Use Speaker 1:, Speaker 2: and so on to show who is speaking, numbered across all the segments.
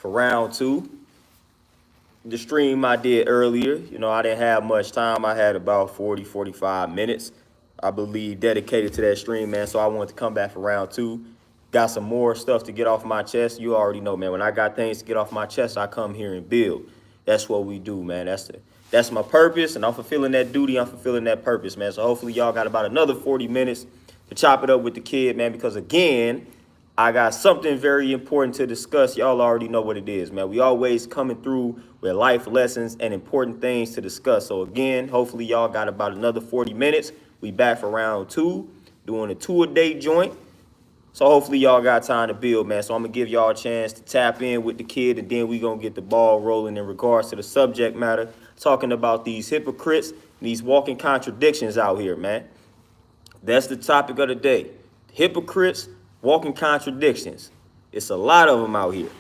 Speaker 1: for round two. The stream I did earlier, I didn't have much time. I had about 40, 45 minutes, I believe, dedicated to that stream, man. So I wanted to come back for round two. Got some more stuff to get off my chest. You already know, man. When I got things to get off my chest, I come here and build. That's what we do, man. That's my purpose, and I'm fulfilling that duty. I'm fulfilling that purpose, man. So hopefully y'all got about another 40 minutes to chop it up with the kid, man, because, again, I got something very important to discuss. Y'all already know what it is, man. We always coming through with life lessons and important things to discuss. So, again, hopefully y'all got about another 40 minutes. We back for round two, doing a 2-a-day joint. So hopefully y'all got time to build, man. So I'm going to give y'all a chance to tap in with the kid, and then we going to get the ball rolling in regards to the subject matter, talking about these hypocrites, these walking contradictions out here, man. That's the topic of the day. Hypocrites, walking contradictions. It's a lot of them out here.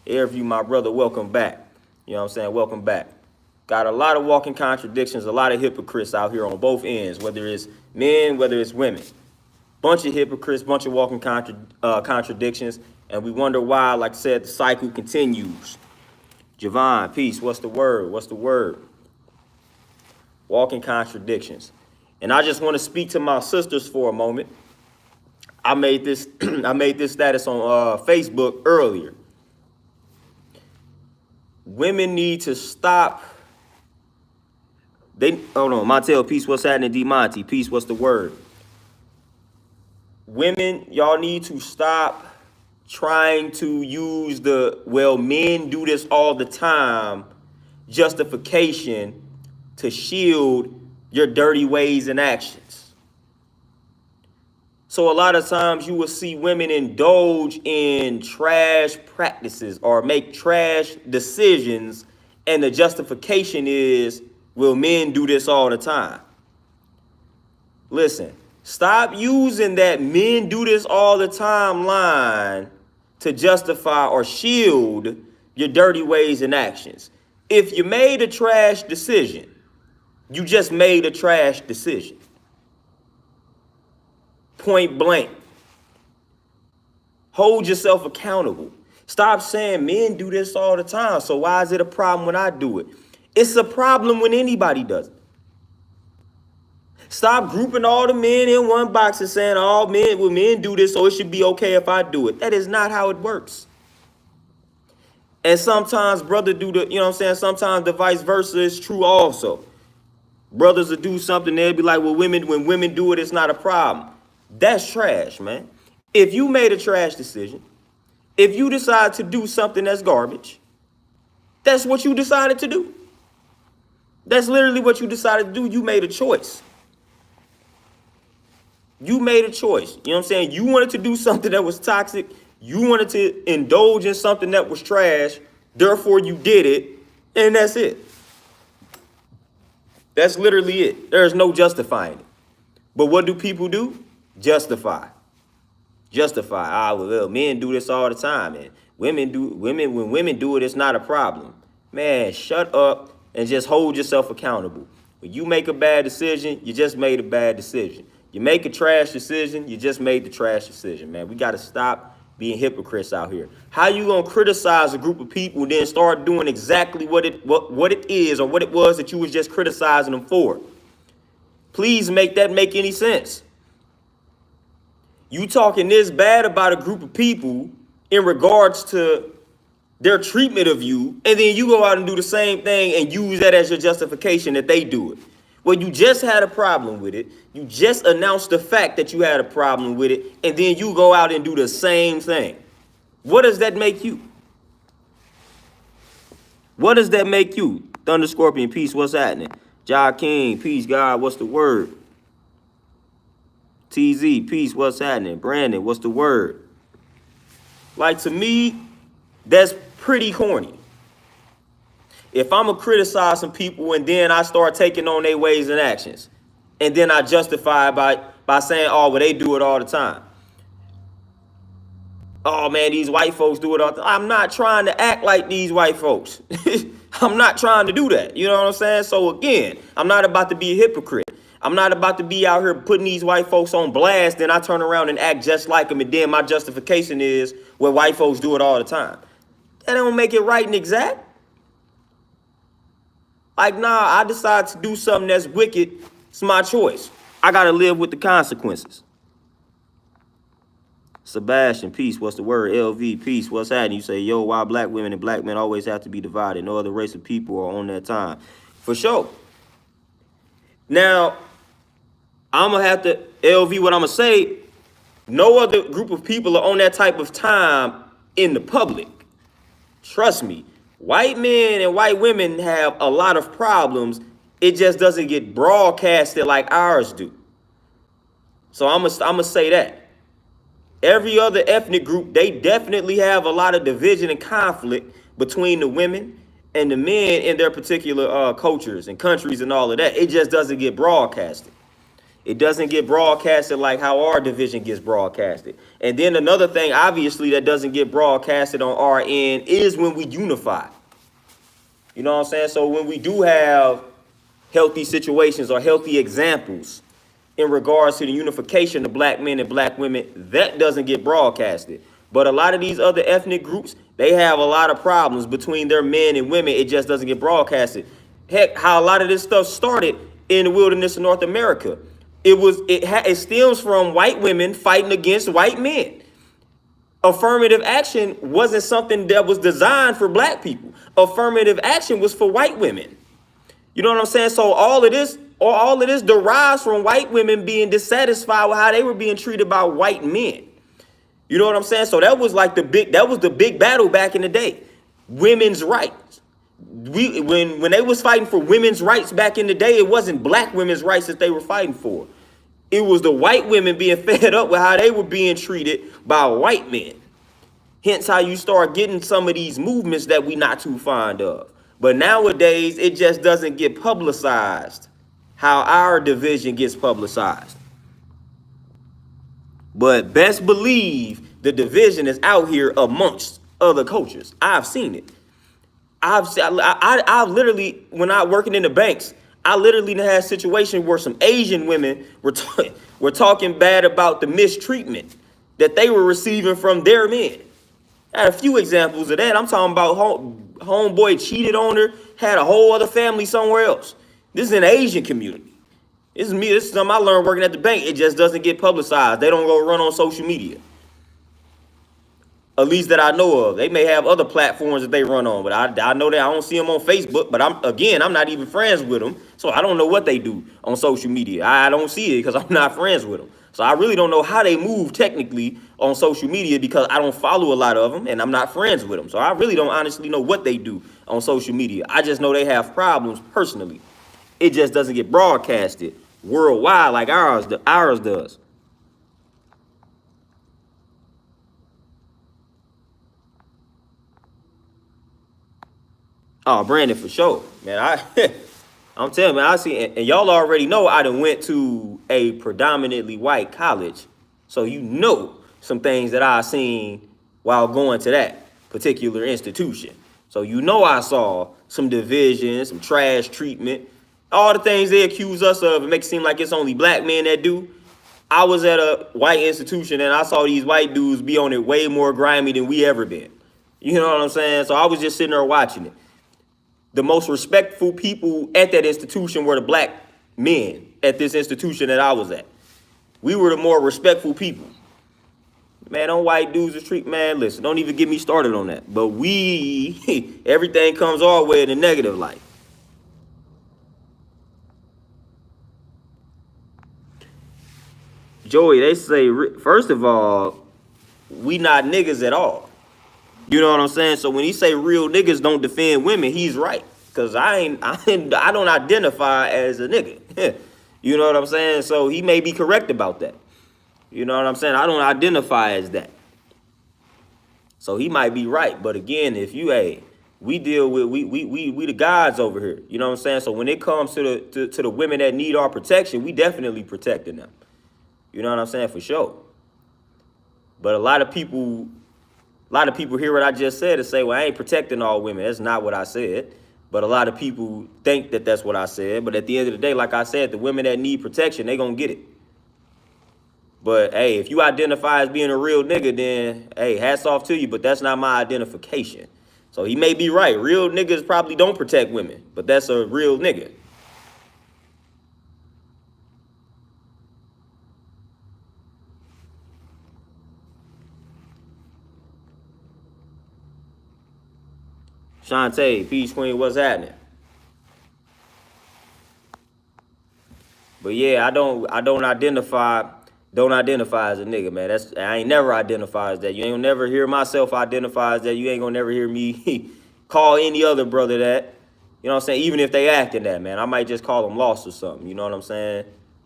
Speaker 1: Airview, my brother, welcome back. You know what I'm saying? Welcome back. Got a lot of walking contradictions, a lot of hypocrites out here on both ends, whether it's men, whether it's women. Bunch of hypocrites, bunch of walking contradictions, and we wonder why, like I said, the cycle continues. Javon, peace, what's the word? What's the word? Walking contradictions. And I just want to speak to my sisters for a moment. I made this status on Facebook earlier. Women need to stop. Hold on, Montel, peace, what's happening? D Monty, peace, what's the word? Women, y'all need to stop trying to use men do this all the time justification to shield your dirty ways and actions. So a lot of times you will see women indulge in trash practices or make trash decisions, and the justification is, will men do this all the time? Listen, stop using that men do this all the time line to justify or shield your dirty ways and actions. If you made a trash decision, you just made a trash decision. Point blank. Hold yourself accountable. Stop saying men do this all the time, so why is it a problem when I do it? It's a problem when anybody does it. Stop grouping all the men in one box and saying all men do this, so it should be okay if I do it. That is not how it works. And sometimes brother do sometimes the vice versa is true also. Brothers will do something, they'll be like, well, when women do it, it's not a problem. That's trash, man. If you made a trash decision, if you decide to do something that's garbage, that's what you decided to do. That's literally what you decided to do. You made a choice. You made a choice. You know what I'm saying? You wanted to do something that was toxic. You wanted to indulge in something that was trash. Therefore, you did it. And that's it. That's literally it. There's no justifying it. But what do people do? Justify. Well, men do this all the time, and when women do it, it's not a problem. Man, shut up and just hold yourself accountable. When you make a bad decision, you just made a bad decision. You make a trash decision, you just made the trash decision, man. We got to stop being hypocrites out here. How you gonna criticize a group of people and then start doing exactly what it is or what it was that you was just criticizing them for? Please make that make any sense. You talking this bad about a group of people in regards to their treatment of you, and then you go out and do the same thing and use that as your justification that they do it. Well, you just had a problem with it. You just announced the fact that you had a problem with it, and then you go out and do the same thing. What does that make you? What does that make you? Thunder Scorpion, peace, what's happening? Ja King, peace, God, what's the word? TZ, peace, what's happening? Brandon, what's the word? Like, to me, that's pretty corny. If I'm going to criticize some people and then I start taking on their ways and actions, and then I justify it by saying, oh, well, they do it all the time. Oh, man, these white folks do it all the time. I'm not trying to act like these white folks. I'm not trying to do that. You know what I'm saying? So, again, I'm not about to be a hypocrite. I'm not about to be out here putting these white folks on blast, then I turn around and act just like them, and then my justification is, well, white folks do it all the time. That don't make it right and exact. Like, nah, I decide to do something that's wicked. It's my choice. I gotta live with the consequences. Sebastian, peace. What's the word? LV, peace. What's happening? You say, yo, why black women and black men always have to be divided? No other race of people are on that time. For sure. Now, I'm gonna have to, LV, what I'm gonna say, no other group of people are on that type of time in the public. Trust me. White men and white women have a lot of problems. It just doesn't get broadcasted like ours do. So I'm gonna say that. Every other ethnic group, they definitely have a lot of division and conflict between the women and the men in their particular cultures and countries and all of that. It just doesn't get broadcasted. It doesn't get broadcasted like how our division gets broadcasted. And then another thing, obviously, that doesn't get broadcasted on our end is when we unify. You know what I'm saying? So when we do have healthy situations or healthy examples in regards to the unification of black men and black women, that doesn't get broadcasted. But a lot of these other ethnic groups, they have a lot of problems between their men and women. It just doesn't get broadcasted. Heck, how a lot of this stuff started in the wilderness of North America. It stems from white women fighting against white men. Affirmative action wasn't something that was designed for black people. Affirmative action was for white women. You know what I'm saying? So all of this derives from white women being dissatisfied with how they were being treated by white men. You know what I'm saying? So that was the big battle back in the day. Women's rights. When they was fighting for women's rights back in the day, it wasn't black women's rights that they were fighting for. It was the white women being fed up with how they were being treated by white men. Hence how you start getting some of these movements that we not too fond of. But nowadays, it just doesn't get publicized how our division gets publicized. But best believe the division is out here amongst other cultures. I've seen it. I've literally, when I working in the banks, I literally had situations where some Asian women were talking bad about the mistreatment that they were receiving from their men. I had a few examples of that. I'm talking about homeboy cheated on her, had a whole other family somewhere else. This is an Asian community. This is me. This is something I learned working at the bank. It just doesn't get publicized. They don't go run on social media. At least that I know of. They may have other platforms that they run on, but I know that I don't see them on Facebook. But I'm not even friends with them, so I don't know what they do on social media. I don't see it because I'm not friends with them. So I really don't know how they move technically on social media because I don't follow a lot of them and I'm not friends with them. So I really don't honestly know what they do on social media. I just know they have problems personally. It just doesn't get broadcasted worldwide like ours does. Oh, Brandon, for sure, man. I'm telling you, man, I see, and y'all already know I done went to a predominantly white college, so you know some things that I seen while going to that particular institution. So you know I saw some division, some trash treatment, all the things they accuse us of. It makes it seem like it's only black men that do. I was at a white institution and I saw these white dudes be on it way more grimy than we ever been. You know what I'm saying? So I was just sitting there watching it. The most respectful people at that institution were the black men at this institution that I was at. We were the more respectful people. Man, them white dudes is treat, man, listen, don't even get me started on that. But everything comes our way in the negative light. Joey, they say, first of all, we not niggas at all. You know what I'm saying? So when he say real niggas don't defend women, he's right. Cause I don't identify as a nigga. You know what I'm saying? So he may be correct about that. You know what I'm saying? I don't identify as that. So he might be right. But again, if we deal with we the gods over here. You know what I'm saying? So when it comes to the women that need our protection, we definitely protecting them. You know what I'm saying? For sure. But a lot of people hear what I just said and say, well, I ain't protecting all women. That's not what I said. But a lot of people think that that's what I said. But at the end of the day, like I said, the women that need protection, they gonna get it. But, hey, if you identify as being a real nigga, then, hey, hats off to you. But that's not my identification. So he may be right. Real niggas probably don't protect women, but that's a real nigga. Shantae, Peace Queen, what's happening? But yeah, I don't identify as a nigga, man. I ain't never identified as that. You ain't gonna never hear myself identify as that. You ain't gonna never hear me call any other brother that. You know what I'm saying? Even if they acting that, man, I might just call them lost or something. You know what I'm saying?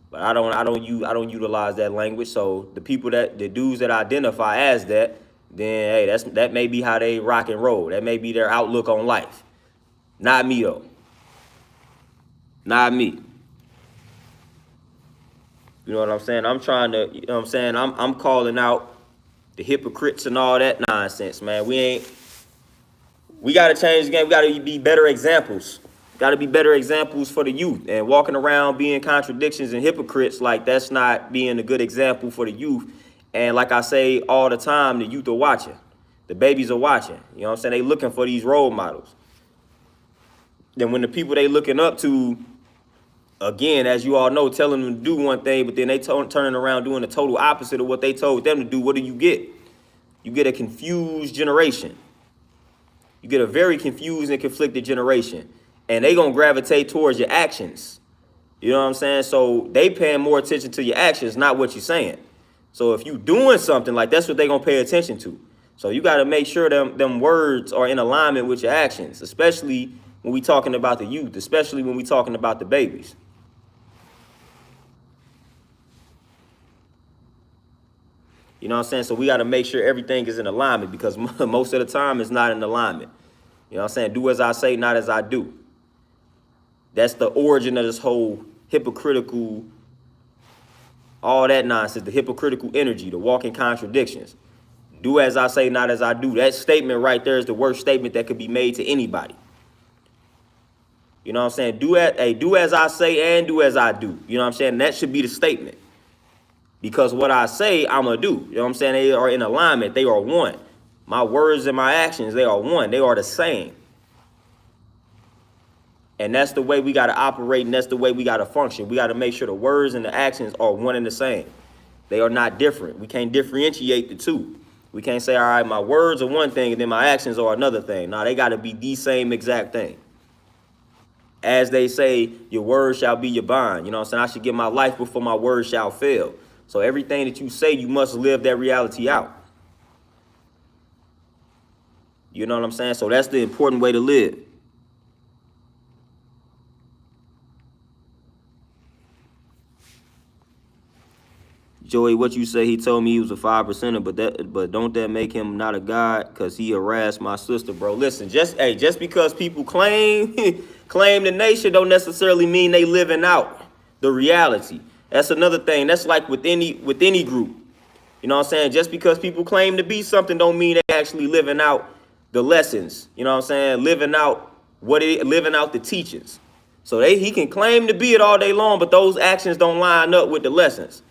Speaker 1: But I don't utilize that language. So the dudes that identify as that, then hey, that may be how they rock and roll. That may be their outlook on life. Not me though. Not me. You know what I'm saying? I'm trying to, you know what I'm saying? I'm calling out the hypocrites and all that nonsense, man. We got to change the game. We got to be better examples. Got to be better examples for the youth. And walking around being contradictions and hypocrites, like that's not being a good example for the youth. And like I say all the time, the youth are watching. The babies are watching. You know what I'm saying? They looking for these role models. Then when the people they looking up to, again, as you all know, telling them to do one thing, but then they turning around doing the total opposite of what they told them to do, what do you get? You get a confused generation. You get a very confused and conflicted generation. And they gonna gravitate towards your actions. You know what I'm saying? So they paying more attention to your actions, not what you're saying. So if you doing something, like that's what they gonna pay attention to. So you gotta make sure them words are in alignment with your actions, especially when we talking about the youth, especially when we talking about the babies. You know what I'm saying? So we got to make sure everything is in alignment, because most of the time it's not in alignment. You know what I'm saying? Do as I say, not as I do. That's the origin of this whole hypocritical, all that nonsense, the hypocritical energy, the walking contradictions. Do as I say, not as I do. That statement right there is the worst statement that could be made to anybody. You know what I'm saying? Do as I say and do as I do. You know what I'm saying? That should be the statement. Because what I say, I'm going to do. You know what I'm saying? They are in alignment. They are one. My words and my actions, they are one. They are the same. And that's the way we got to operate, and that's the way we got to function. We got to make sure the words and the actions are one and the same. They are not different. We can't differentiate the two. We can't say, all right, my words are one thing and then my actions are another thing. No, they got to be the same exact thing. As they say, your word shall be your bond. You know what I'm saying? I should give my life before my word shall fail. So everything that you say, you must live that reality out. You know what I'm saying? So that's the important way to live. Joey, what you say? He told me he was a 5%er, but don't that make him not a god? Cause he harassed my sister, bro. Listen, just because people claim the nation, don't necessarily mean they living out the reality. That's another thing. That's like with any group. You know what I'm saying? Just because people claim to be something don't mean they actually living out the lessons. You know what I'm saying? Living out the teachings. So he can claim to be it all day long, but those actions don't line up with the lessons.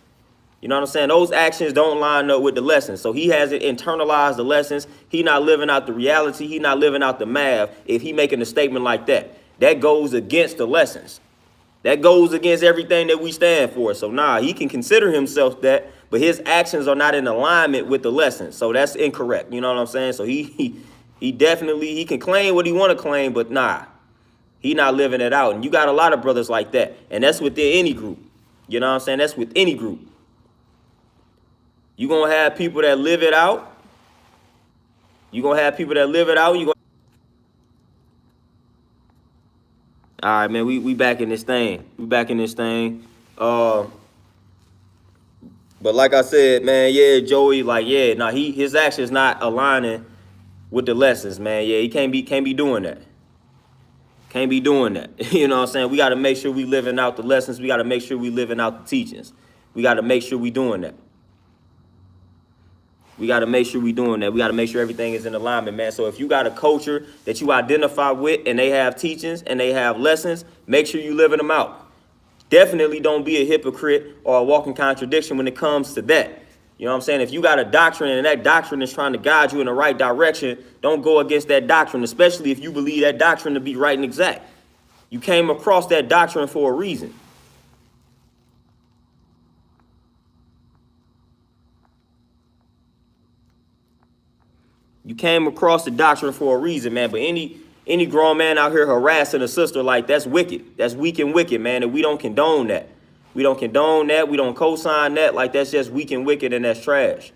Speaker 1: You know what I'm saying? Those actions don't line up with the lessons. So he hasn't internalized the lessons. He not living out the reality. He not living out the math. If he making a statement like that, that goes against the lessons. That goes against everything that we stand for. So he can consider himself that, but his actions are not in alignment with the lessons. So that's incorrect. You know what I'm saying? So he definitely, he can claim what he want to claim, but he not living it out. And you got a lot of brothers like that. And that's within any group. You know what I'm saying? That's with any group. You gonna have people that live it out. You gonna have people that live it out. All right, man, we back in this thing. But like I said, man, yeah, Joey, his actions not aligning with the lessons, man. Yeah, he can't be doing that. Can't be doing that. You know what I'm saying? We got to make sure we living out the lessons. We got to make sure we living out the teachings. We got to make sure we doing that. We got to make sure we doing that. We got to make sure everything is in alignment, man. So if you got a culture that you identify with and they have teachings and they have lessons, make sure you living them out. Definitely don't be a hypocrite or a walking contradiction when it comes to that. You know what I'm saying? If you got a doctrine and that doctrine is trying to guide you in the right direction, don't go against that doctrine, especially if you believe that doctrine to be right and exact. You came across that doctrine for a reason. You came across the doctrine for a reason, man. But any grown man out here harassing a sister, like, that's wicked. That's weak and wicked, man. And we don't condone that. We don't condone that. We don't co-sign that. Like, that's just weak and wicked, and that's trash.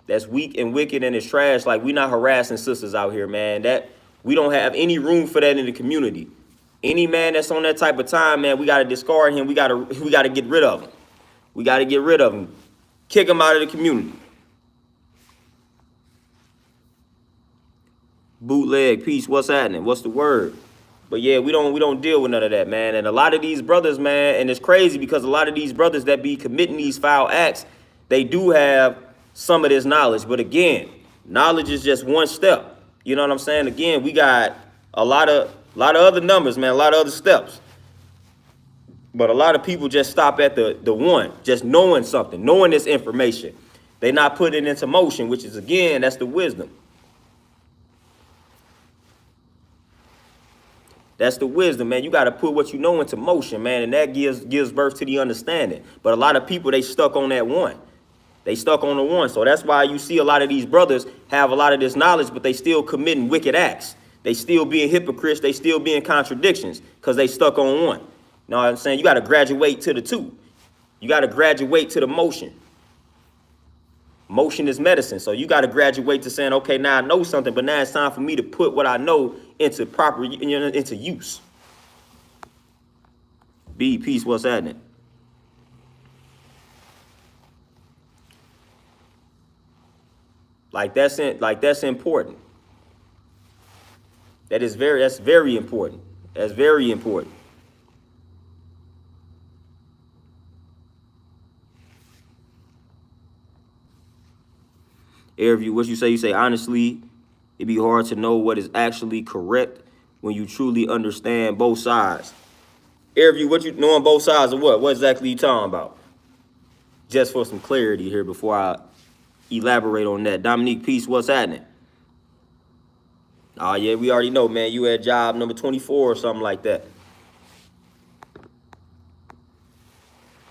Speaker 1: That's weak and wicked, and it's trash. Like, we not harassing sisters out here, man. That we don't have any room for that in the community. Any man that's on that type of time, man, we gotta discard him. We gotta get rid of him. We gotta get rid of him. Kick him out of the community. Bootleg, peace, what's happening? What's the word? But yeah, we don't deal with none of that, man. And a lot of these brothers, man, and it's crazy because a lot of these brothers that be committing these foul acts, they do have some of this knowledge. But again, knowledge is just one step. You know what I'm saying? Again, we got a lot of other numbers, man, a lot of other steps. But a lot of people just stop at the one, just knowing something, knowing this information. They not putting it into motion, which is, again, that's the wisdom. That's the wisdom, man. You got to put what you know into motion, man, and that gives birth to the understanding. But a lot of people, they stuck on that one. They stuck on the one. So that's why you see a lot of these brothers have a lot of this knowledge, but they still committing wicked acts. They still being hypocrites. They still being contradictions because they stuck on one. You know what I'm saying? You got to graduate to the two. You got to graduate to the motion. Motion is medicine. So you got to graduate to saying, okay, now I know something, but now it's time for me to put what I know into proper, into use. B, peace, what's happening? That's important. That's very important. That's very important. Airview, what you say? You say, honestly, it'd be hard to know what is actually correct when you truly understand both sides. Airview, what you knowing both sides of what? What exactly you talking about? Just for some clarity here before I elaborate on that. Dominique, peace, what's happening? Oh, yeah, we already know, man. You at job number 24 or something like that.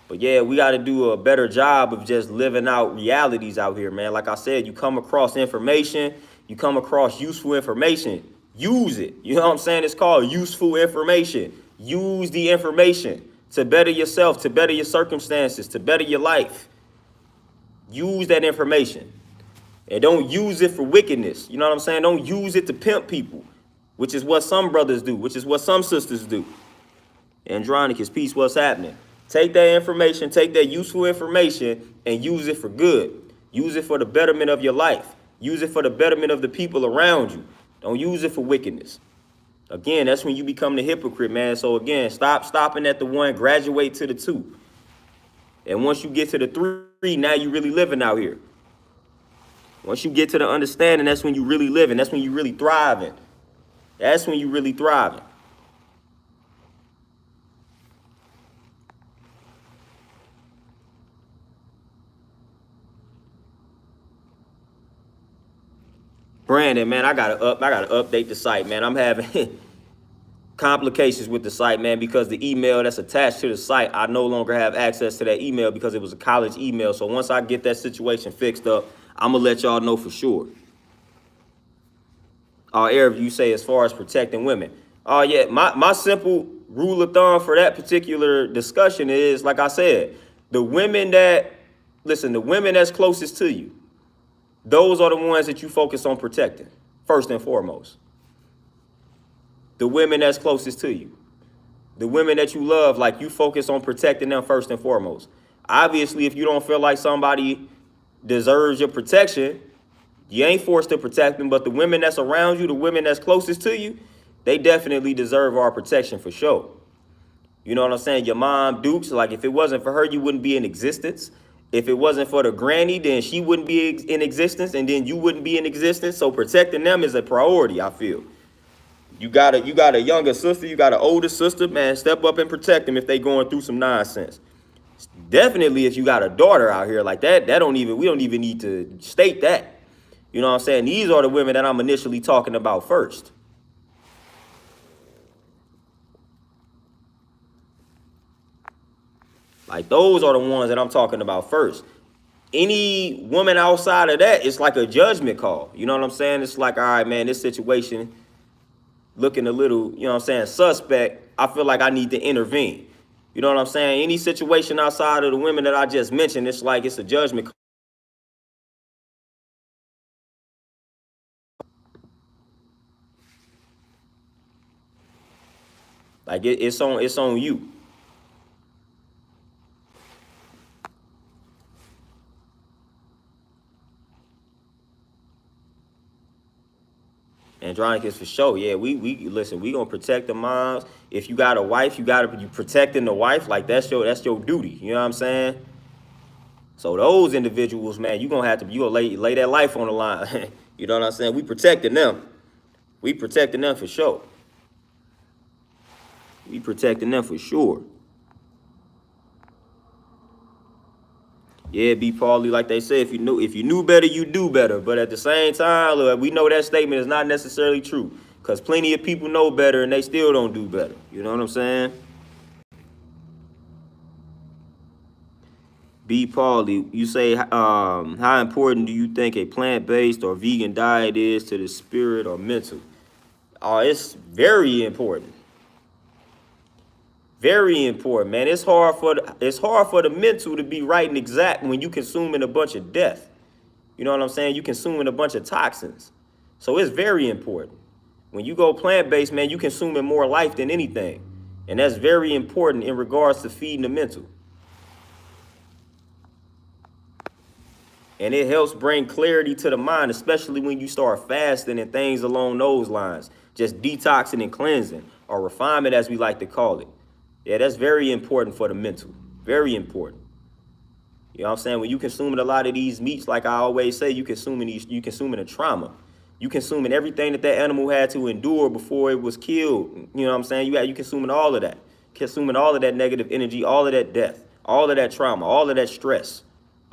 Speaker 1: But yeah, we got to do a better job of just living out realities out here, man. Like I said, you come across information, you come across useful information, use it. You know what I'm saying? It's called useful information. Use the information to better yourself, to better your circumstances, to better your life. Use that information. And don't use it for wickedness. You know what I'm saying? Don't use it to pimp people, which is what some brothers do, which is what some sisters do. Andronicus, peace, what's happening? Take that information, take that useful information, and use it for good. Use it for the betterment of your life. Use it for the betterment of the people around you. Don't use it for wickedness. Again, that's when you become the hypocrite, man. So again, stop stopping at the one, graduate to the two. And once you get to the three, now you really living out here. Once you get to the understanding, that's when you really living. That's when you really thriving. That's when you really thriving. Brandon, man, I gotta update the site, man. I'm having complications with the site, man, because the email that's attached to the site, I no longer have access to that email because it was a college email. So once I get that situation fixed up, I'm gonna let y'all know for sure. Eric, you say as far as protecting women. Oh yeah, my simple rule of thumb for that particular discussion is, like I said, the women that's closest to you, those are the ones that you focus on protecting, first and foremost. The women that's closest to you. The women that you love, like, you focus on protecting them first and foremost. Obviously, if you don't feel like somebody deserves your protection, you ain't forced to protect them, but the women that's around you, the women that's closest to you, they definitely deserve our protection for sure. You know what I'm saying? Your mom, Dukes, like, if it wasn't for her, you wouldn't be in existence. If it wasn't for the granny, then she wouldn't be in existence, and then you wouldn't be in existence. So protecting them is a priority, I feel. You got a younger sister, you got an older sister, man, step up and protect them if they going through some nonsense. Definitely if you got a daughter out here like that, we don't even need to state that. You know what I'm saying? These are the women that I'm initially talking about first. Like those are the ones that I'm talking about first. Any woman outside of that, it's like a judgment call. You know what I'm saying? It's like, all right, man, this situation looking a little, you know what I'm saying, suspect. I feel like I need to intervene. You know what I'm saying? Any situation outside of the women that I just mentioned, it's like it's a judgment call. Like it's on you. Andronicus for sure. Yeah, we listen, we gonna protect the moms. If you got a wife, you protecting the wife, like that's your duty. You know what I'm saying? So those individuals, man, you gonna lay that life on the line. You know what I'm saying? We protecting them. We protecting them for sure. We protecting them for sure. Yeah, be Paulie, like they say, if you knew better, you do better. But at the same time, look, we know that statement is not necessarily true. Because plenty of people know better and they still don't do better. You know what I'm saying? B. Paulie, you say, how important do you think a plant-based or vegan diet is to the spirit or mental? It's very important. Very important, man. It's hard for the mental to be right and exact when you consuming a bunch of death. You know what I'm saying? You consuming a bunch of toxins. So it's very important. When you go plant-based, man, you consuming more life than anything. And that's very important in regards to feeding the mental. And it helps bring clarity to the mind, especially when you start fasting and things along those lines. Just detoxing and cleansing, or refinement as we like to call it. Yeah, that's very important for the mental. Very important. You know what I'm saying? When you consuming a lot of these meats, like I always say, you consuming a trauma. You consuming everything that animal had to endure before it was killed. You know what I'm saying? You consuming all of that. Consuming all of that negative energy, all of that death, all of that trauma, all of that stress,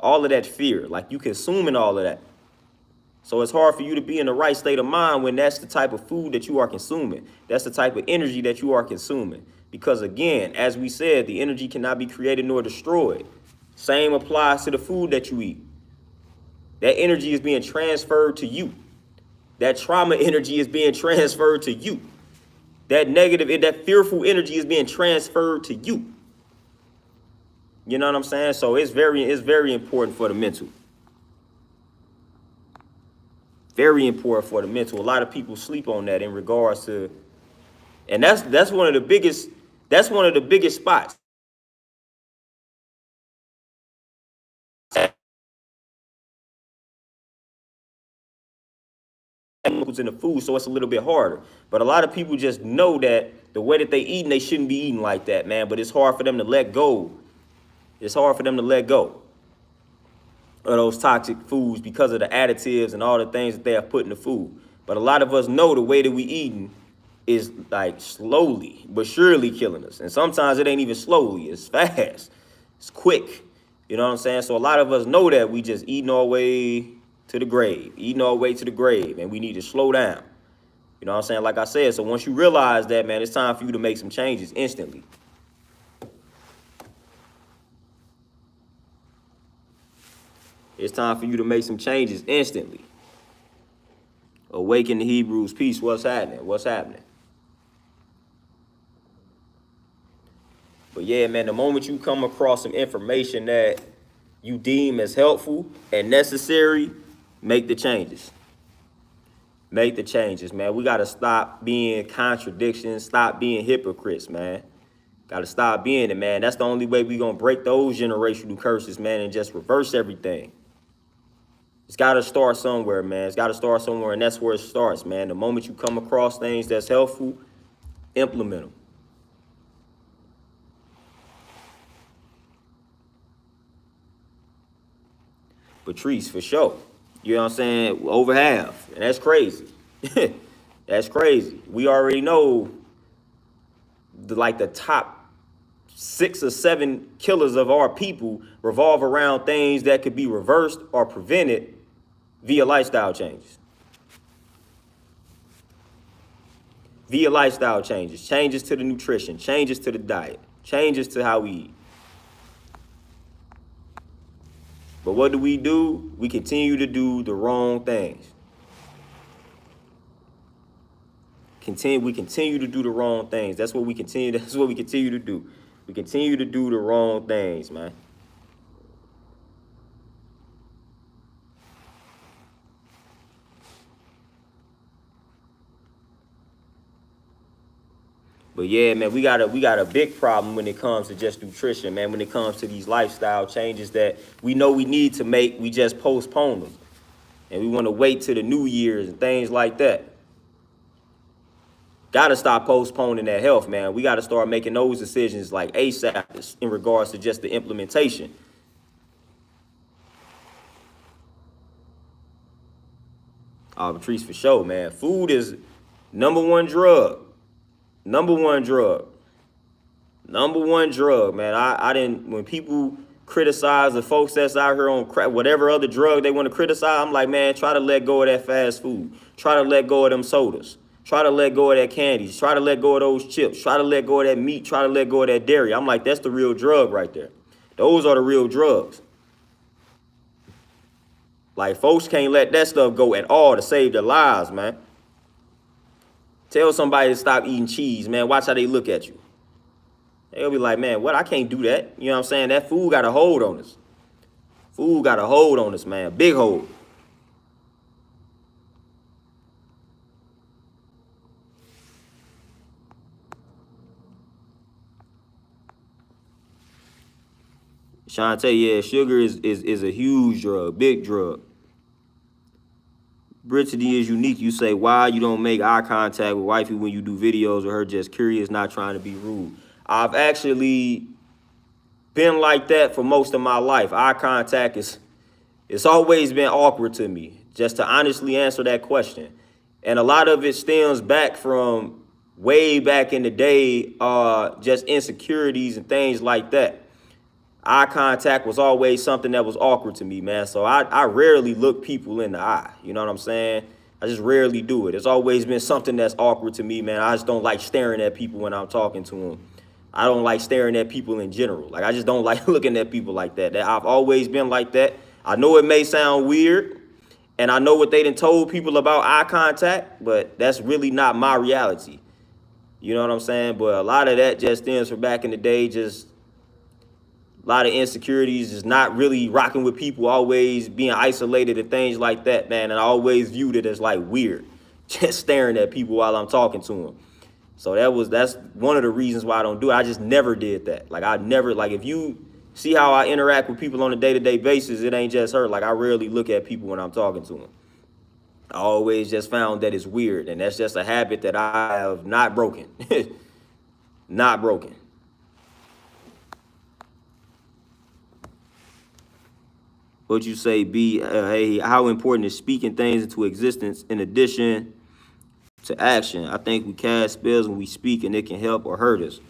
Speaker 1: all of that fear. Like you consuming all of that. So it's hard for you to be in the right state of mind when that's the type of food that you are consuming. That's the type of energy that you are consuming. Because again, as we said, the energy cannot be created nor destroyed. Same applies to the food that you eat. That energy is being transferred to you. That trauma energy is being transferred to you. That negative, that fearful energy is being transferred to you. You know what I'm saying? So it's very important for the mental. Very important for the mental. A lot of people sleep on that in regards to, and that's one of the biggest spots. Chemicals in the food, so it's a little bit harder. But a lot of people just know that the way that they eat, and they shouldn't be eating like that, man. But it's hard for them to let go. It's hard for them to let go of those toxic foods because of the additives and all the things that they have put in the food. But a lot of us know the way that we eating is like slowly but surely killing us. And sometimes it ain't even slowly, it's fast. It's quick. You know what I'm saying? So a lot of us know that we just eating our way to the grave, and we need to slow down. You know what I'm saying? Like I said, so once you realize that, man, it's time for you to make some changes instantly. It's time for you to make some changes instantly. Awaken the Hebrews. Peace. What's happening? What's happening? But yeah, man, the moment you come across some information that you deem as helpful and necessary, make the changes. Make the changes, man. We got to stop being contradictions, stop being hypocrites, man. Got to stop being it, man. That's the only way we're going to break those generational curses, man, and just reverse everything. It's got to start somewhere, man. It's got to start somewhere, and that's where it starts, man. The moment you come across things that's helpful, implement them. Patrice, for sure. You know what I'm saying? Over half. And that's crazy. That's crazy. We already know the top 6 or 7 killers of our people revolve around things that could be reversed or prevented via lifestyle changes. Via lifestyle changes, changes to the nutrition, changes to the diet, changes to how we eat. But what do? We continue to do the wrong things. We continue to do the wrong things. That's what we continue to do. We continue to do the wrong things, man. But yeah, man, we got a big problem when it comes to just nutrition, man. When it comes to these lifestyle changes that we know we need to make, we just postpone them. And we want to wait till the New Year's and things like that. Got to stop postponing that health, man. We got to start making those decisions like ASAP in regards to just the implementation. Patrice, for sure, man. Food is number one drug. Number one drug, man. I didn't, when people criticize the folks that's out here on crack, whatever other drug they want to criticize, I'm like, man, try to let go of that fast food. Try to let go of them sodas. Try to let go of that candies. Try to let go of those chips. Try to let go of that meat. Try to let go of that dairy. I'm like, that's the real drug right there. Those are the real drugs. Like, folks can't let that stuff go at all to save their lives, man. Tell somebody to stop eating cheese, man. Watch how they look at you. They'll be like, man, what? I can't do that. You know what I'm saying? That food got a hold on us. Food got a hold on us, man. Big hold. Shantae, yeah, sugar is a huge drug, big drug. Brittany is unique. You say, why you don't make eye contact with wifey when you do videos with her? Just curious, not trying to be rude. I've actually been like that for most of my life. Eye contact it's always been awkward to me, just to honestly answer that question. And a lot of it stems back from way back in the day, just insecurities and things like that. Eye contact was always something that was awkward to me, man. So I rarely look people in the eye. You know what I'm saying? I just rarely do it. It's always been something that's awkward to me, man. I just don't like staring at people when I'm talking to them. I don't like staring at people in general. Like, I just don't like looking at people like that. I've always been like that. I know it may sound weird, and I know what they done told people about eye contact, but that's really not my reality. You know what I'm saying? But a lot of that just stems from back in the day, just a lot of insecurities, just not really rocking with people, always being isolated and things like that, man. And I always viewed it as like weird, just staring at people while I'm talking to them. So that's one of the reasons why I don't do it. I just never did that. Like, if you see how I interact with people on a day-to-day basis, it ain't just her. Like, I rarely look at people when I'm talking to them. I always just found that it's weird, and that's just a habit that I have not broken. Not broken. What you say, B? Hey, how important is speaking things into existence in addition to action? I think we cast spells when we speak, and it can help or hurt us.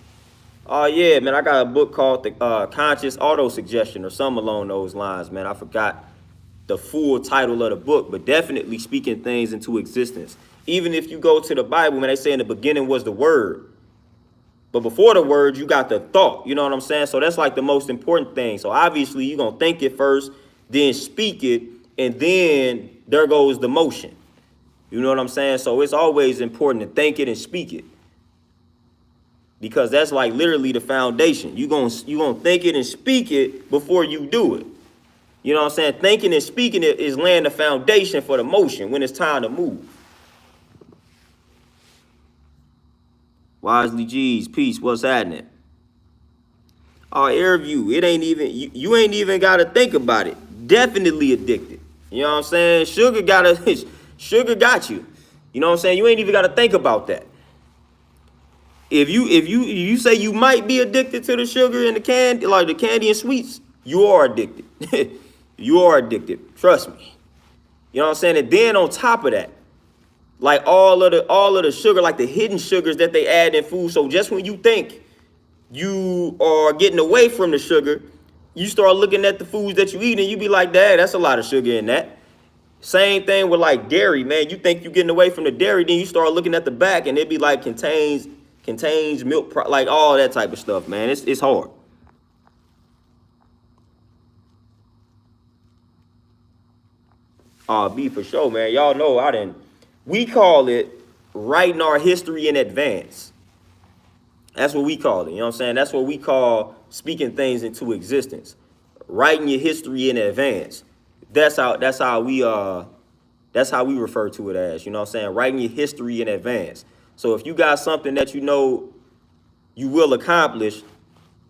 Speaker 1: Oh, yeah, man, I got a book called The Conscious Auto-Suggestion or something along those lines, man. I forgot the full title of the book, but definitely speaking things into existence. Even if you go to the Bible, man, they say in the beginning was the word. But before the word, you got the thought. You know what I'm saying? So that's like the most important thing. So obviously, you're going to think it first, then speak it, and then there goes the motion. You know what I'm saying? So it's always important to think it and speak it, because that's like literally the foundation. You're gonna think it and speak it before you do it. You know what I'm saying? Thinking and speaking it is laying the foundation for the motion when it's time to move. Wisely G's, peace, what's happening? Airview, it ain't even, you ain't even got to think about it. Definitely addicted. You know what I'm saying? Sugar got you. You know what I'm saying? You ain't even got to think about that. If you say you might be addicted to the sugar and the candy, like the candy and sweets, you are addicted. You are addicted. Trust me. You know what I'm saying? And then on top of that, like all of the sugar, like the hidden sugars that they add in food. So just when you think you are getting away from the sugar, you start looking at the foods that you eat and you be like, Dad, that's a lot of sugar in that. Same thing with like dairy, man. You think you're getting away from the dairy, then you start looking at the back and it be like contains milk, like all that type of stuff, man. It's hard. B for sure, man. Y'all know we call it writing our history in advance. That's what we call it. You know what I'm saying? That's what we call speaking things into existence. Writing your history in advance. That's how we refer to it as, you know what I'm saying? Writing your history in advance. So if you got something that you know you will accomplish,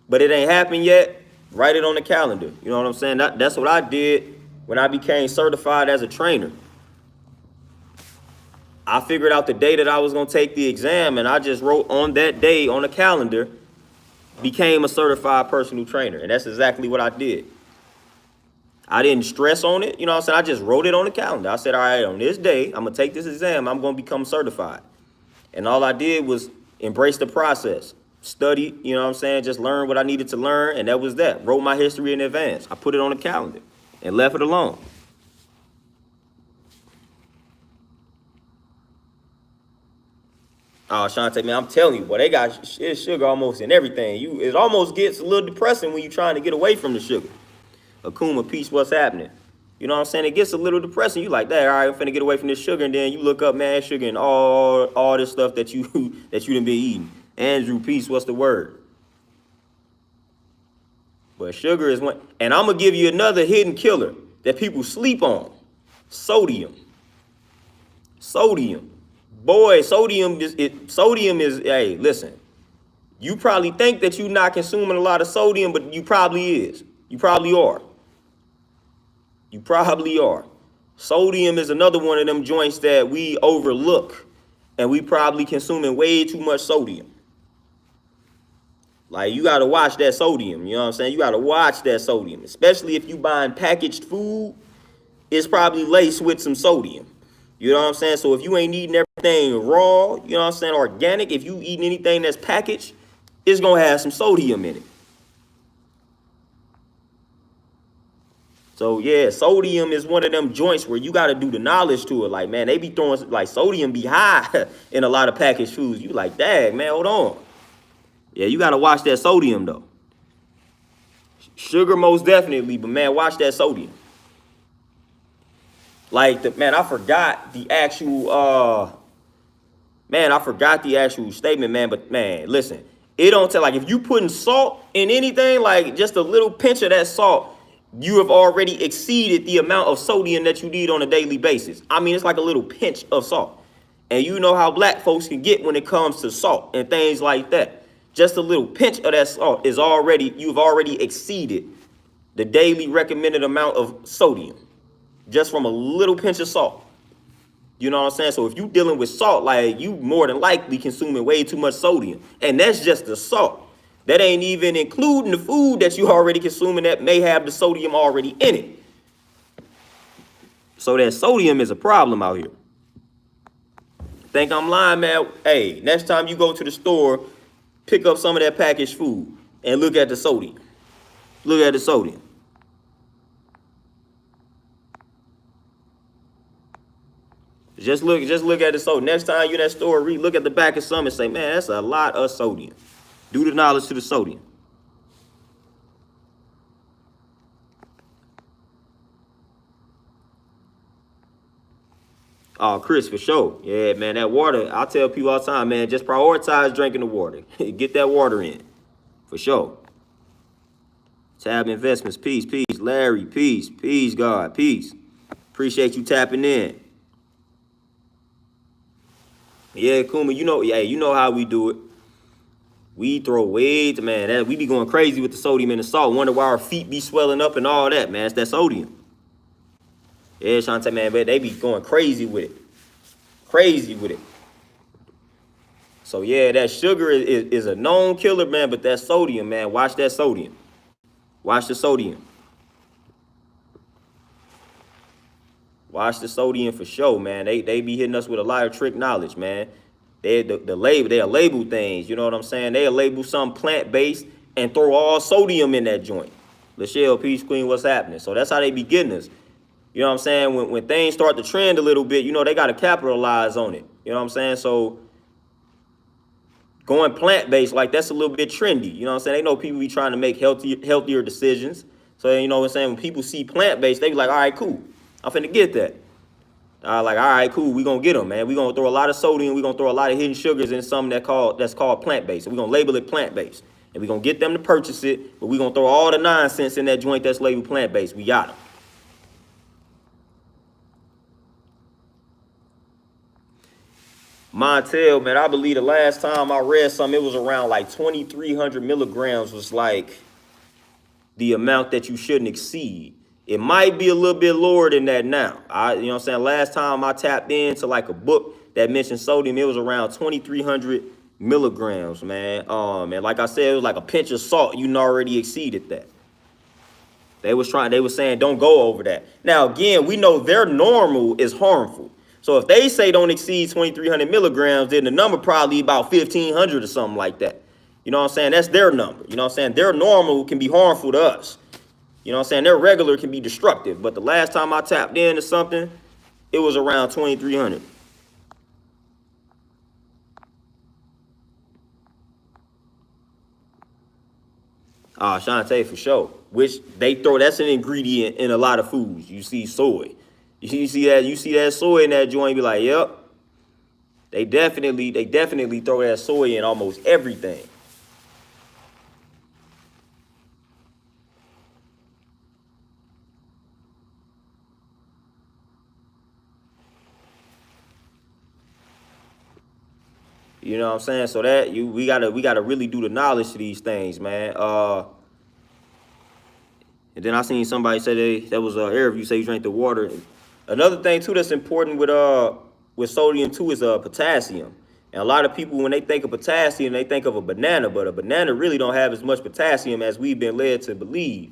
Speaker 1: but it ain't happened yet, write it on the calendar. You know what I'm saying? That's what I did when I became certified as a trainer. I figured out the day that I was going to take the exam, and I just wrote on that day on the calendar, became a certified personal trainer. And that's exactly what I did. I didn't stress on it. You know what I'm saying? I just wrote it on the calendar. I said, all right, on this day, I'm going to take this exam. I'm going to become certified. And all I did was embrace the process. Study, you know what I'm saying? Just learn what I needed to learn. And that was that. Wrote my history in advance. I put it on the calendar and left it alone. Oh, Shantae, man, I'm telling you, boy, they got sugar almost in everything. It almost gets a little depressing when you're trying to get away from the sugar. Akuma, peace, what's happening? You know what I'm saying? It gets a little depressing. You like, that, all right, I'm finna get away from this sugar, and then you look up, man, sugar and all this stuff that you that you done been eating. Andrew, peace, what's the word? But sugar is one, and I'm gonna give you another hidden killer that people sleep on. Sodium. Sodium. Boy, sodium is, hey, listen, you probably think that you're not consuming a lot of sodium, but you probably is. You probably are. You probably are. Sodium is another one of them joints that we overlook, and we probably consuming way too much sodium. Like, you got to watch that sodium, you know what I'm saying? You got to watch that sodium, especially if you buying packaged food, it's probably laced with some sodium. You know what I'm saying? So if you ain't eating everything raw, you know what I'm saying, organic, if you eating anything that's packaged, it's going to have some sodium in it. So, yeah, sodium is one of them joints where you got to do the knowledge to it. Like, man, they be throwing, like, sodium be high in a lot of packaged foods. You like, dang, man, hold on. Yeah, you got to watch that sodium, though. Sugar most definitely, but, man, watch that sodium. Like, man, I forgot the actual statement, man. But, man, listen, it don't tell, like, if you putting salt in anything, like just a little pinch of that salt, you have already exceeded the amount of sodium that you need on a daily basis. I mean, it's like a little pinch of salt. And you know how black folks can get when it comes to salt and things like that. Just a little pinch of that salt you've already exceeded the daily recommended amount of sodium. Just from a little pinch of salt. You know what I'm saying? So if you dealing with salt, like, you more than likely consuming way too much sodium. And that's just the salt. That ain't even including the food that you already consuming that may have the sodium already in it. So that sodium is a problem out here. Think I'm lying, man? Hey, next time you go to the store, pick up some of that packaged food and look at the sodium. Look at the sodium. Just look at the sodium. Next time you in that store, look at the back of some and say, man, that's a lot of sodium. Do the knowledge to the sodium. Oh, Chris, for sure. Yeah, man, that water, I tell people all the time, man, just prioritize drinking the water. Get that water in, for sure. Tab Investments, peace. Larry, peace, God, peace. Appreciate you tapping in. Yeah, Kuma, you know how we do it. We throw weight, man. We be going crazy with the sodium and the salt. Wonder why our feet be swelling up and all that, man. It's that sodium. Yeah, Shantae, man, but they be going crazy with it. So, yeah, that sugar is a known killer, man, but that sodium, man, watch that sodium. Watch the sodium. Watch the sodium for sure, man. They be hitting us with a lot of trick knowledge, man. They'll label things, you know what I'm saying? They'll label some plant-based and throw all sodium in that joint. Lachelle, Peace Queen, what's happening? So that's how they be getting us. You know what I'm saying? When things start to trend a little bit, you know, they got to capitalize on it. You know what I'm saying? So going plant-based, like, that's a little bit trendy. You know what I'm saying? They know people be trying to make healthier decisions. So, you know what I'm saying? When people see plant-based, they be like, all right, cool. I'm finna get that. Like, all right, cool. We gonna get them, man. We gonna throw a lot of sodium. We gonna throw a lot of hidden sugars in something that's called plant-based. So we gonna label it plant-based. And we gonna get them to purchase it, but we gonna throw all the nonsense in that joint that's labeled plant-based. We got them. Montel, man, I believe the last time I read something, it was around like 2,300 milligrams was like the amount that you shouldn't exceed. It might be a little bit lower than that now. You know what I'm saying? Last time I tapped into like a book that mentioned sodium, it was around 2,300 milligrams, man. And like I said, it was like a pinch of salt. You already exceeded that. They was saying don't go over that. Now, again, we know their normal is harmful. So if they say don't exceed 2,300 milligrams, then the number probably about 1,500 or something like that. You know what I'm saying? That's their number. You know what I'm saying? Their normal can be harmful to us. You know what I'm saying? Their regular can be destructive. But the last time I tapped into something, it was around 2,300. Shantae, for sure. Which they throw, that's an ingredient in a lot of foods. You see soy. You see that soy in that joint, be like, yep. They definitely throw that soy in almost everything. You know what I'm saying? So that we gotta really do the knowledge to these things, man. And then I seen somebody say that was an interview, say you drink the water. Another thing too that's important with sodium too is potassium. And a lot of people, when they think of potassium, they think of a banana, but a banana really don't have as much potassium as we've been led to believe.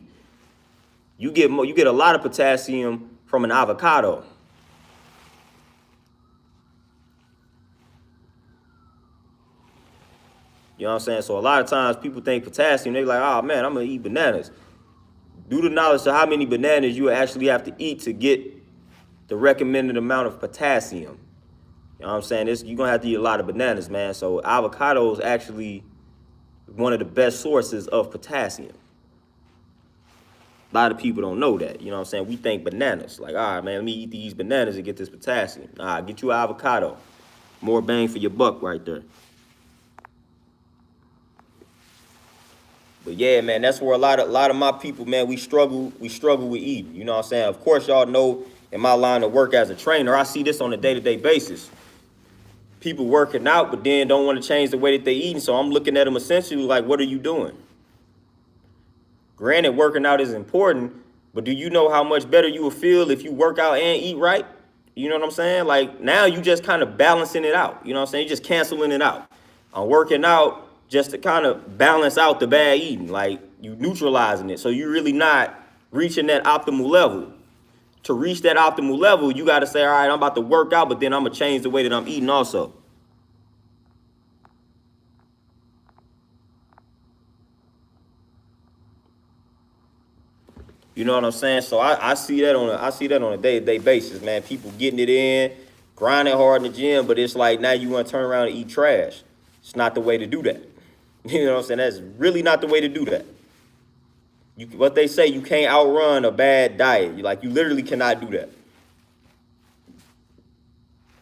Speaker 1: You get a lot of potassium from an avocado. You know what I'm saying? So a lot of times people think potassium, they're like, oh man, I'm gonna eat bananas. Do the knowledge to how many bananas you actually have to eat to get the recommended amount of potassium. You know what I'm saying? You're gonna have to eat a lot of bananas, man. So avocado is actually one of the best sources of potassium. A lot of people don't know that. You know what I'm saying? We think bananas. Like, all right, man, let me eat these bananas and get this potassium. Nah, get you an avocado. More bang for your buck right there. But yeah, man, that's where a lot of my people, man, we struggle with eating. You know what I'm saying? Of course, y'all know in my line of work as a trainer, I see this on a day-to-day basis. People working out, but then don't want to change the way that they eating. So I'm looking at them essentially like, what are you doing? Granted, working out is important, but do you know how much better you will feel if you work out and eat right? You know what I'm saying? Like, now you just kind of balancing it out. You know what I'm saying? You're just canceling it out. I'm working out just to kind of balance out the bad eating. Like, you neutralizing it. So you're really not reaching that optimal level. To reach that optimal level, you got to say, all right, I'm about to work out, but then I'm going to change the way that I'm eating also. You know what I'm saying? So I see that on a day-to-day basis, man. People getting it in, grinding hard in the gym, but it's like now you want to turn around and eat trash. It's not the way to do that. You know what I'm saying? That's really not the way to do that. What they say, you can't outrun a bad diet. You literally cannot do that.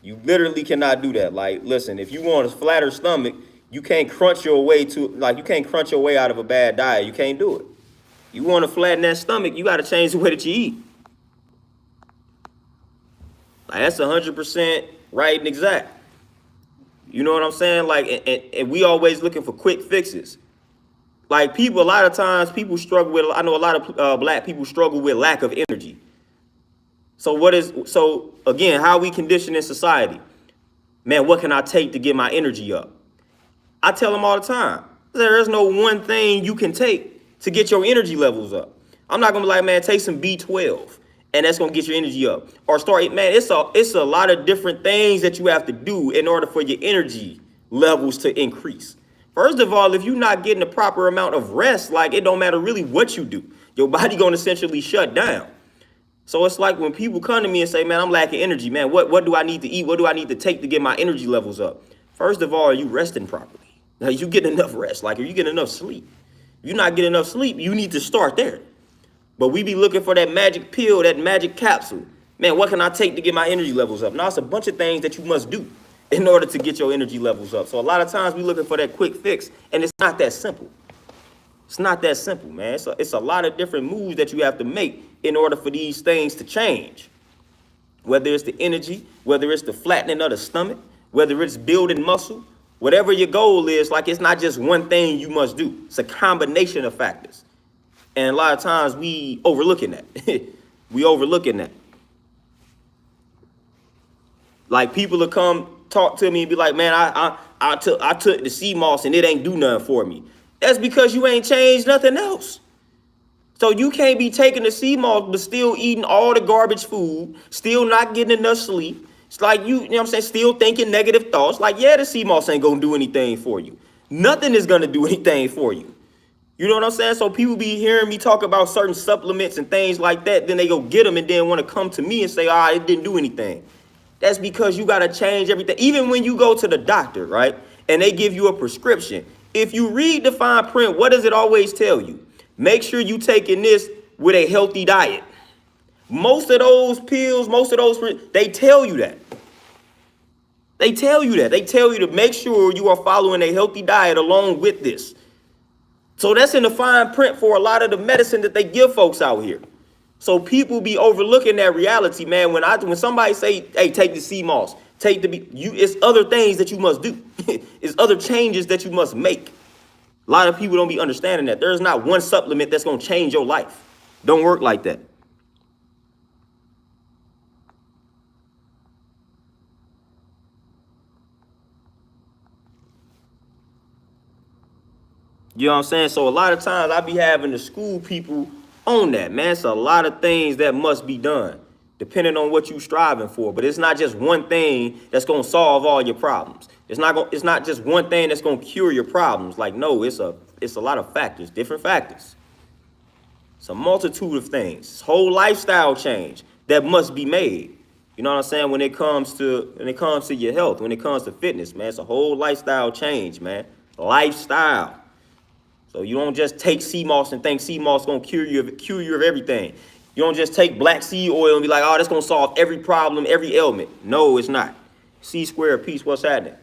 Speaker 1: You literally cannot do that. Like, listen, if you want a flatter stomach, you can't crunch your way out of a bad diet. You can't do it. You want to flatten that stomach, you got to change the way that you eat. Like, that's 100% right and exact. You know what I'm saying? Like, and we always looking for quick fixes. Like, a lot of times people struggle with, I know a lot of black people struggle with lack of energy. So again, how we condition in society? Man, what can I take to get my energy up? I tell them all the time, there is no one thing you can take to get your energy levels up. I'm not gonna be like, man, take some B12 and that's gonna get your energy up. Or start, man, it's a lot of different things that you have to do in order for your energy levels to increase. First of all, if you're not getting the proper amount of rest, like it don't matter really what you do, your body gonna essentially shut down. So it's like when people come to me and say, man, I'm lacking energy, man, what do I need to eat? What do I need to take to get my energy levels up? First of all, are you resting properly? Are you getting enough rest? Like, are you getting enough sleep? If you're not getting enough sleep, you need to start there. But we be looking for that magic pill, that magic capsule. Man, what can I take to get my energy levels up? Now, it's a bunch of things that you must do in order to get your energy levels up. So a lot of times we looking for that quick fix, and it's not that simple. It's not that simple, man. It's a lot of different moves that you have to make in order for these things to change. Whether it's the energy, whether it's the flattening of the stomach, whether it's building muscle, whatever your goal is, like it's not just one thing you must do. It's a combination of factors. And a lot of times we overlooking that. We overlooking that. Like people will come talk to me and be like, man, I took the sea moss and it ain't do nothing for me. That's because you ain't changed nothing else. So you can't be taking the sea moss but still eating all the garbage food, still not getting enough sleep. It's like you know what I'm saying, still thinking negative thoughts. Like, yeah, the sea moss ain't gonna do anything for you. Nothing is gonna do anything for you. You know what I'm saying? So people be hearing me talk about certain supplements and things like that, then they go get them and then want to come to me and say, it didn't do anything. That's because you got to change everything. Even when you go to the doctor, right, and they give you a prescription, if you read the fine print, what does it always tell you? Make sure you taking this with a healthy diet. Most of those pills, they tell you that. They tell you that. They tell you to make sure you are following a healthy diet along with this. So that's in the fine print for a lot of the medicine that they give folks out here. So people be overlooking that reality, man. When somebody say, hey, take the sea moss, it's other things that you must do. It's other changes that you must make. A lot of people don't be understanding that. There's not one supplement that's going to change your life. Don't work like that. You know what I'm saying? So a lot of times I be having to school people on that, man. It's a lot of things that must be done depending on what you're striving for. But it's not just one thing that's going to solve all your problems. It's not just one thing that's going to cure your problems. Like, no, it's a lot of factors, different factors. It's a multitude of things. It's whole lifestyle change that must be made. You know what I'm saying? When it comes to your health, when it comes to fitness, man, it's a whole lifestyle change, man. Lifestyle. So you don't just take sea moss and think sea moss gonna cure you of everything. You don't just take black seed oil and be like, that's gonna solve every problem, every ailment. No, it's not. C square, peace, what's happening?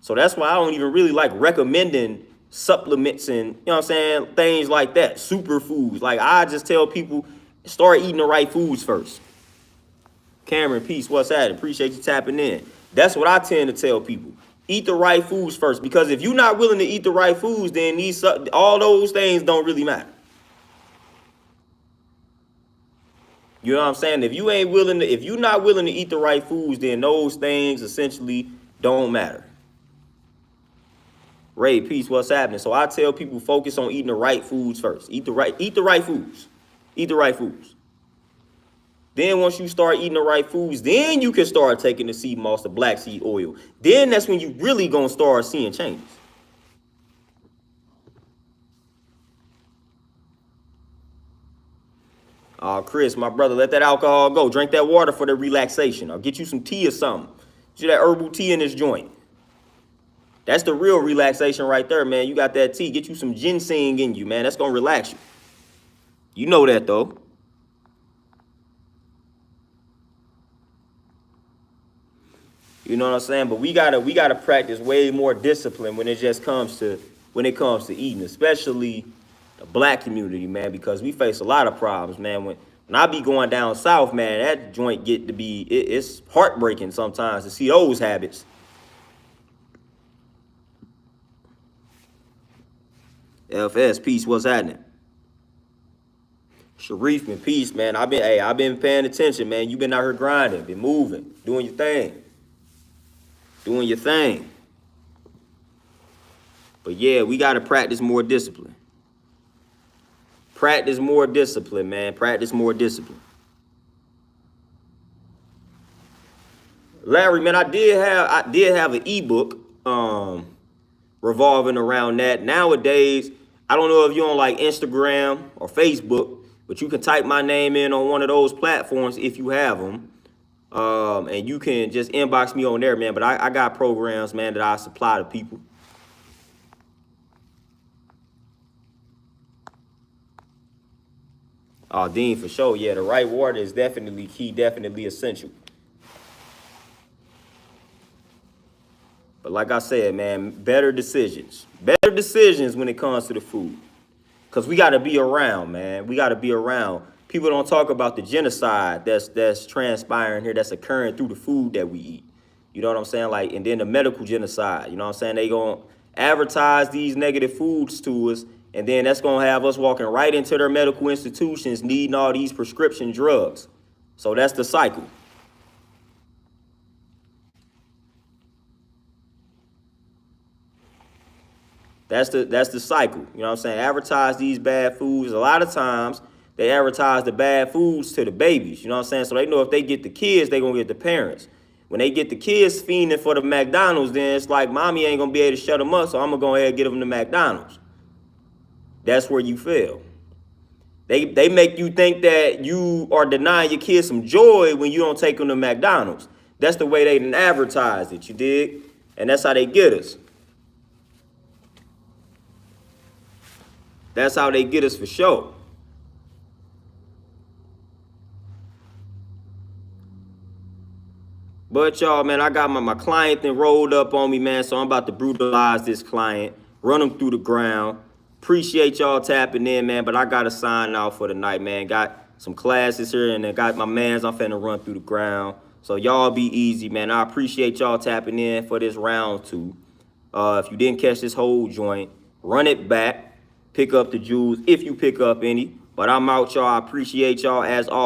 Speaker 1: So that's why I don't even really like recommending supplements and, you know what I'm saying, things like that, superfoods. Like, I just tell people, start eating the right foods first. Cameron, peace, what's happening? Appreciate you tapping in. That's what I tend to tell people. Eat the right foods first, because if you're not willing to eat the right foods, then all those things don't really matter. You know what I'm saying? If you're not willing to eat the right foods, then those things essentially don't matter. Ray, peace, what's happening? So I tell people, focus on eating the right foods first. Eat the right foods. Eat the right foods. Then once you start eating the right foods, then you can start taking the sea moss, the black seed oil. Then that's when you really gonna start seeing changes. Chris, my brother, let that alcohol go. Drink that water for the relaxation. I'll get you some tea or something. Get you that herbal tea in this joint. That's the real relaxation right there, man. You got that tea. Get you some ginseng in you, man. That's gonna relax you. You know that, though. You know what I'm saying? But we gotta practice way more discipline when it comes to eating, especially the black community, man, because we face a lot of problems, man. When I be going down south, man, that joint get to be it's heartbreaking sometimes to see those habits. FS, peace, what's happening? Sharif, man, peace, man. I've been paying attention, man. You been out here grinding, been moving, doing your thing. Doing your thing. But yeah, we got to practice more discipline. Practice more discipline, man. Practice more discipline. Larry, man, I did have an ebook revolving around that. Nowadays, I don't know if you're on like Instagram or Facebook, but you can type my name in on one of those platforms if you have them. And you can just inbox me on there, man. But I got programs, man, that I supply to people. Oh, Dean, for sure. Yeah, the right water is definitely key, definitely essential. But like I said, man, better decisions. Better decisions when it comes to the food. Because we got to be around, man. We got to be around. People don't talk about the genocide that's transpiring here, that's occurring through the food that we eat. You know what I'm saying? Like, and then the medical genocide. You know what I'm saying? They going to advertise these negative foods to us, and then that's going to have us walking right into their medical institutions needing all these prescription drugs. So that's the cycle. That's the cycle. You know what I'm saying? Advertise these bad foods. A lot of times they advertise the bad foods to the babies. You know what I'm saying? So they know if they get the kids, they gonna get the parents. When they get the kids fiending for the McDonald's, then it's like mommy ain't gonna be able to shut them up, so I'm gonna go ahead and get them the McDonald's. That's where you fail. They make you think that you are denying your kids some joy when you don't take them to McDonald's. That's the way they done advertise it, you dig? And that's how they get us. That's how they get us for sure. But y'all, man, I got my client then rolled up on me, man. So I'm about to brutalize this client, run him through the ground. Appreciate y'all tapping in, man. But I got to sign out for the night, man. Got some classes here and then got my mans I'm finna run through the ground. So y'all be easy, man. I appreciate y'all tapping in for this round 2. If you didn't catch this whole joint, run it back. Pick up the jewels if you pick up any. But I'm out, y'all. I appreciate y'all as always.